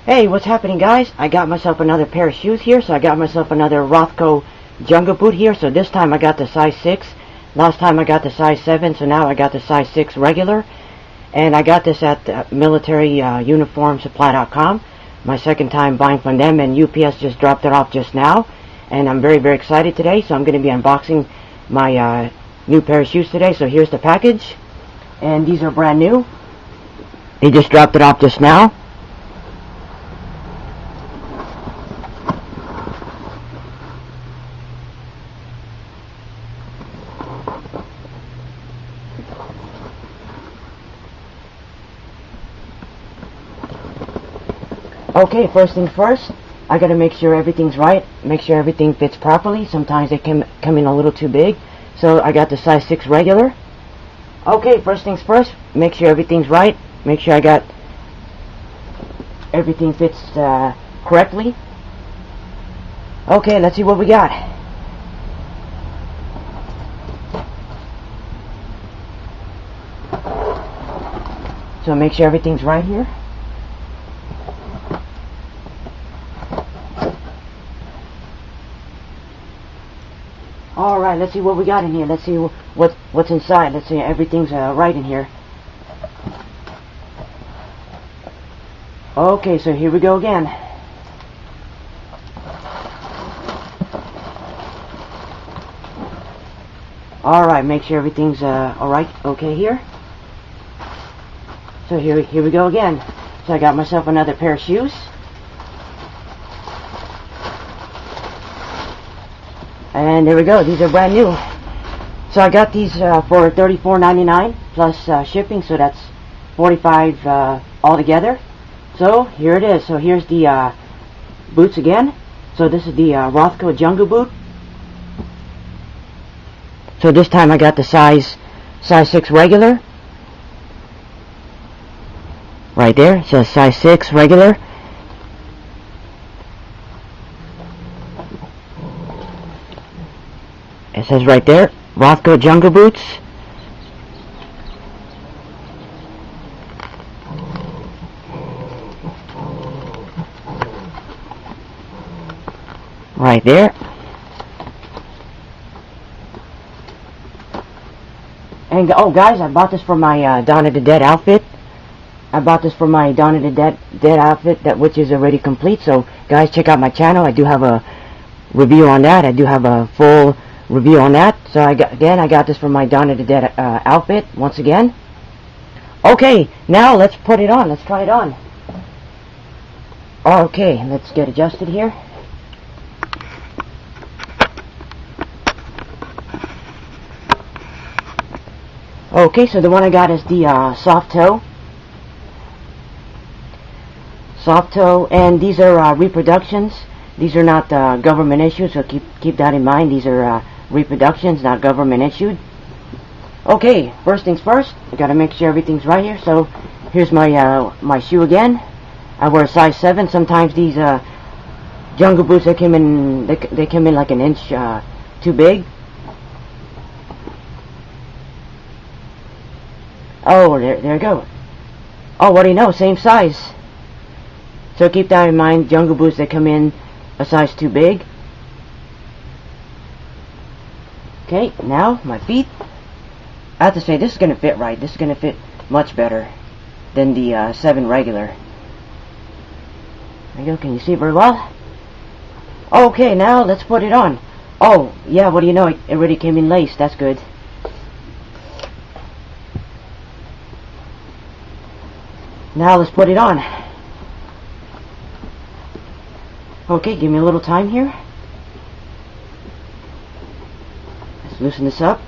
Hey, what's happening, guys? I got myself another pair of shoes here, so I got myself another Rothco jungle boot here. So this time I got the size 6. Last time I got the size 7, so now I got the size 6 regular. And I got this at militaryuniformsupply.com. My second time buying from them, and UPS just dropped it off just now. And I'm very, very excited today, so I'm going to be unboxing my new pair of shoes today. So here's the package. And these are brand new. They just dropped it off just now. Okay, first things first, I gotta make sure everything's right, make sure everything fits properly. Sometimes they come in a little too big, so I got the size 6 regular. Okay, first things first, make sure everything's right, make sure I got everything fits correctly. Okay, let's see what we got. So make sure everything's right here. Alright, let's see what we got in here. Let's see what's inside. Let's see everything's right in here. Okay, so here we go again. Alright, make sure everything's alright, okay here. So here we go again. So I got myself another pair of shoes. And there we go, these are brand new. So I got these for $34.99 plus shipping, so that's $45 altogether. So here it is. So here's the boots again. So this is the Rothco jungle boot. So this time I got the size 6 regular. Right there, it says size 6 regular. It says right there, Rothco jungle boots. Right there. And oh guys, I bought this for my Dawn of the Dead outfit. I bought this for my Dawn of the Dead outfit, which is already complete. So guys, check out my channel. I do have a review on that. I do have a full review on that. So I got this from my Dawn of the Dead outfit once again. Okay, now let's put it on. Let's try it on. Okay, let's get adjusted here. Okay, so the one I got is the soft toe, and these are reproductions. These are not government issued, so keep that in mind. These are reproductions, not government issued. Okay, first things first, I gotta make sure everything's right here. So here's my my shoe again. I wear a size 7. Sometimes these jungle boots they come in like an inch too big. Oh, there you go. Oh, what do you know? Same size. So keep that in mind. Jungle boots they come in a size too big. Okay, now my feet. I have to say this is gonna fit right. This is gonna fit much better than the 7 regular. There you go. Can you see very well? Okay, now let's put it on. Oh, yeah. What do you know? It already came in laced. That's good. Now let's put it on. Okay, give me a little time here. Let's loosen this up.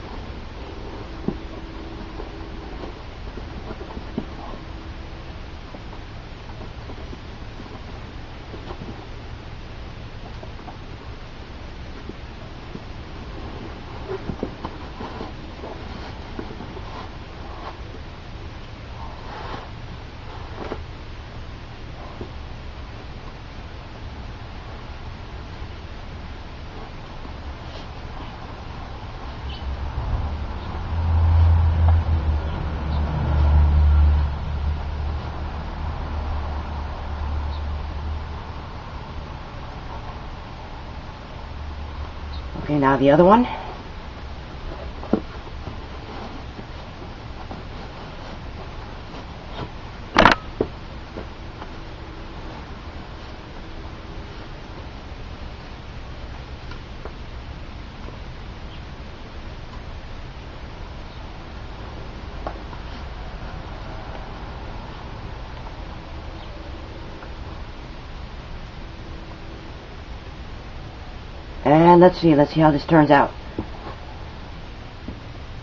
Okay, now the other one. And let's see how this turns out.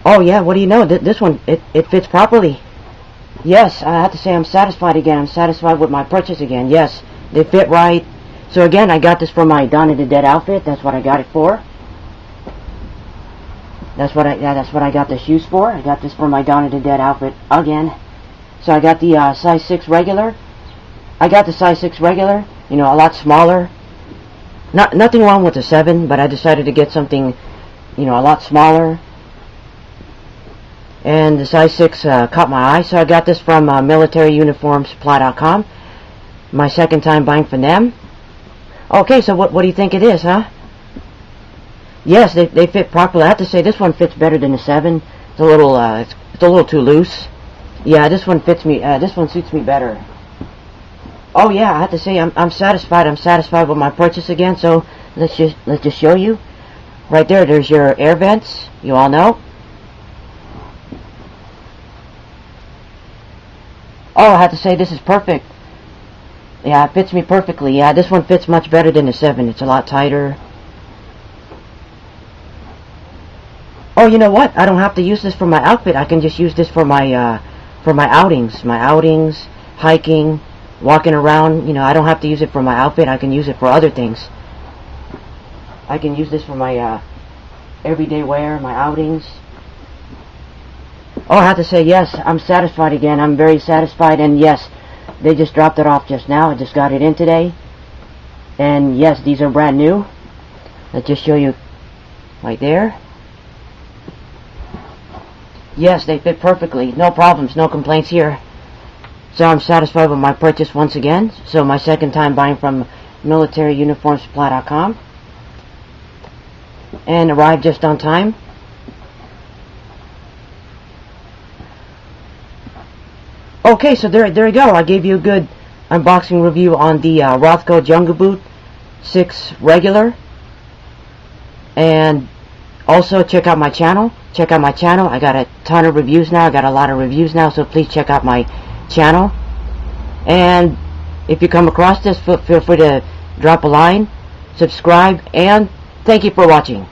Oh yeah, what do you know? This one, it fits properly. Yes, I have to say I'm satisfied again. I'm satisfied with my purchase again. Yes, they fit right. So again, I got this for my Dawn of the Dead outfit. That's what I got it for. That's what I got the shoes for. I got this for my Dawn of the Dead outfit again. So I got the size 6 regular. I got the size 6 regular. You know, a lot smaller. Nothing wrong with the 7, but I decided to get something, you know, a lot smaller. And the size 6 caught my eye, so I got this from militaryuniformsupply.com. My second time buying from them. Okay, so what do you think it is, huh? Yes, they fit properly. I have to say this one fits better than the 7. It's a little too loose. Yeah, this one fits me. This one suits me better. Oh yeah, I have to say I'm satisfied. I'm satisfied with my purchase again. So let's just show you. Right there, there's your air vents. You all know. Oh, I have to say this is perfect. Yeah, it fits me perfectly. Yeah, this one fits much better than the 7. It's a lot tighter. Oh, you know what? I don't have to use this for my outfit. I can just use this for my outings. My outings, hiking, walking around. You know, I don't have to use it for my outfit. I can use it for other things. I can use this for my everyday wear, my outings. Oh, I have to say, yes, I'm satisfied again. I'm very satisfied, and yes, they just dropped it off just now. I just got it in today. And yes, these are brand new. Let's just show you right there. Yes, they fit perfectly. No problems, no complaints here. So I'm satisfied with my purchase once again. So my second time buying from militaryuniformsupply.com. And arrived just on time. Okay, so there you go. I gave you a good unboxing review on the Rothco Jungle Boot 6 regular. And also check out my channel. Check out my channel. I got a ton of reviews now. I got a lot of reviews now, so please check out my channel. And if you come across this, feel free to drop a line, subscribe, and thank you for watching.